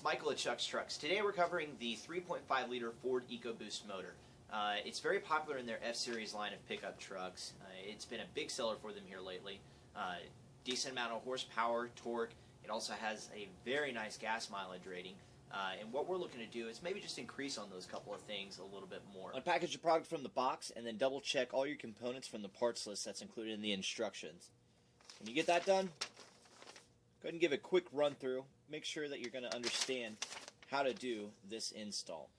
Michael at Chuck's Trucks. Today we're covering the 3.5 liter Ford Eco Boost motor. It's very popular in their F-Series line of pickup trucks. It's been a big seller for them here lately. Decent amount of horsepower, torque. It also has a very nice gas mileage rating. And what we're looking to do is maybe just increase on those couple of things a little bit more. Unpackage the product from the box and then double check all your components from the parts list that's included in the instructions. When you get that done, go ahead and give a quick run through. Make sure that you're going to understand how to do this install.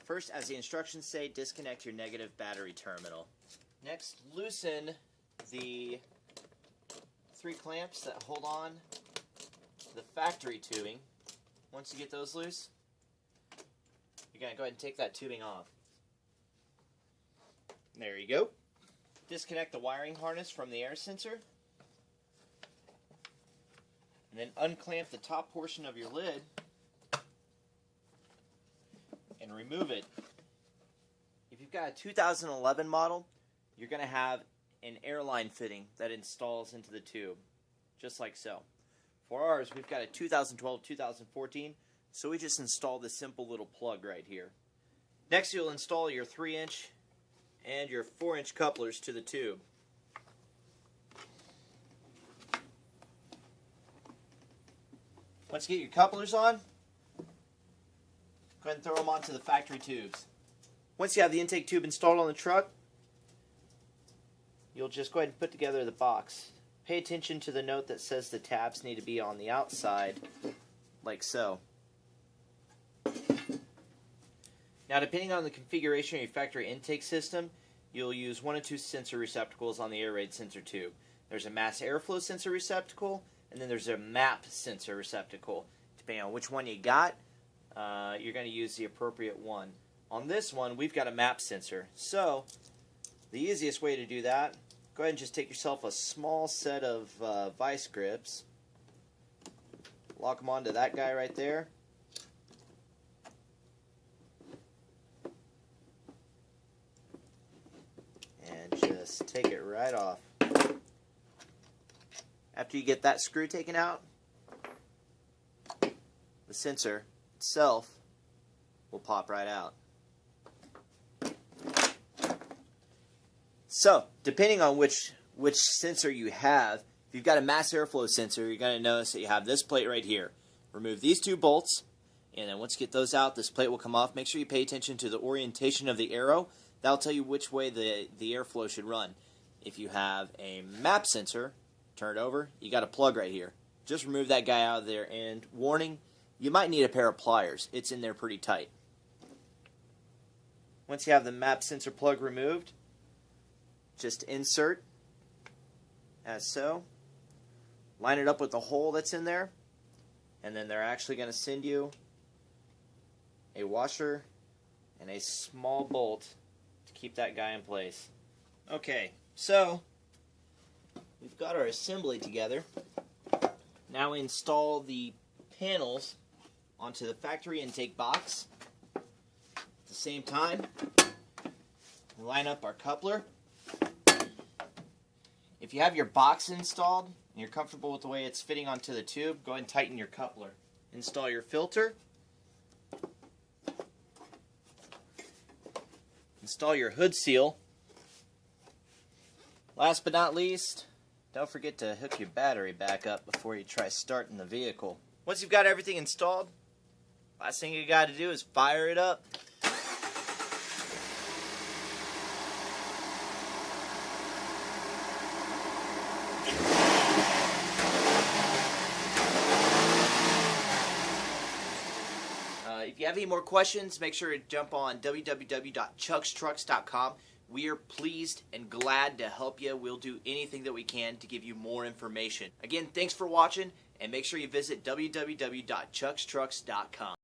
First, as the instructions say, disconnect your negative battery terminal. Next, loosen the 3 clamps that hold on the factory tubing. Once you get those loose, you're going to go ahead and take that tubing off. There you go. Disconnect the wiring harness from the air sensor. And then unclamp the top portion of your lid and remove it. If you've got a 2011 model, you're going to have an airline fitting that installs into the tube, just like so. For ours, we've got a 2012, 2014, so we just install this simple little plug right here. Next, you'll install your 3-inch and your 4-inch couplers to the tube. Once you get your couplers on, go ahead and throw them onto the factory tubes. Once you have the intake tube installed on the truck, you'll just go ahead and put together the box. Pay attention to the note that says the tabs need to be on the outside, like so. Now, depending on the configuration of your factory intake system, you'll use 1 or 2 sensor receptacles on the Airaid sensor tube. There's a mass airflow sensor receptacle, and then there's a MAP sensor receptacle. Depending on which one you got, you're going to use the appropriate one. On this one, we've got a MAP sensor. So, the easiest way to do that, go ahead and just take yourself a small set of vice grips. Lock them onto that guy right there. And just take it right off. After you get that screw taken out, the sensor itself will pop right out. So, depending on which sensor you have, if you've got a mass airflow sensor, you're going to notice that you have this plate right here. Remove these 2 bolts, and then once you get those out, this plate will come off. Make sure you pay attention to the orientation of the arrow. That'll tell you which way the airflow should run. If you have a MAP sensor, turn it over, you got a plug right here. Just remove that guy out of there, and warning, you might need a pair of pliers. It's in there pretty tight. Once you have the MAP sensor plug removed, just insert as so. Line it up with the hole that's in there, and then they're actually going to send you a washer and a small bolt to keep that guy in place. Okay, so we've got our assembly together. Now we install the panels onto the factory intake box. At the same time, we line up our coupler. If you have your box installed and you're comfortable with the way it's fitting onto the tube, go ahead and tighten your coupler. Install your filter. Install your hood seal. Last but not least, don't forget to hook your battery back up before you try starting the vehicle. Once you've got everything installed, last thing you got to do is fire it up. If you have any more questions, make sure to jump on www.chuckstrucks.com. We are pleased and glad to help you. We'll do anything that we can to give you more information. Again, thanks for watching, and make sure you visit www.chuckstrucks.com.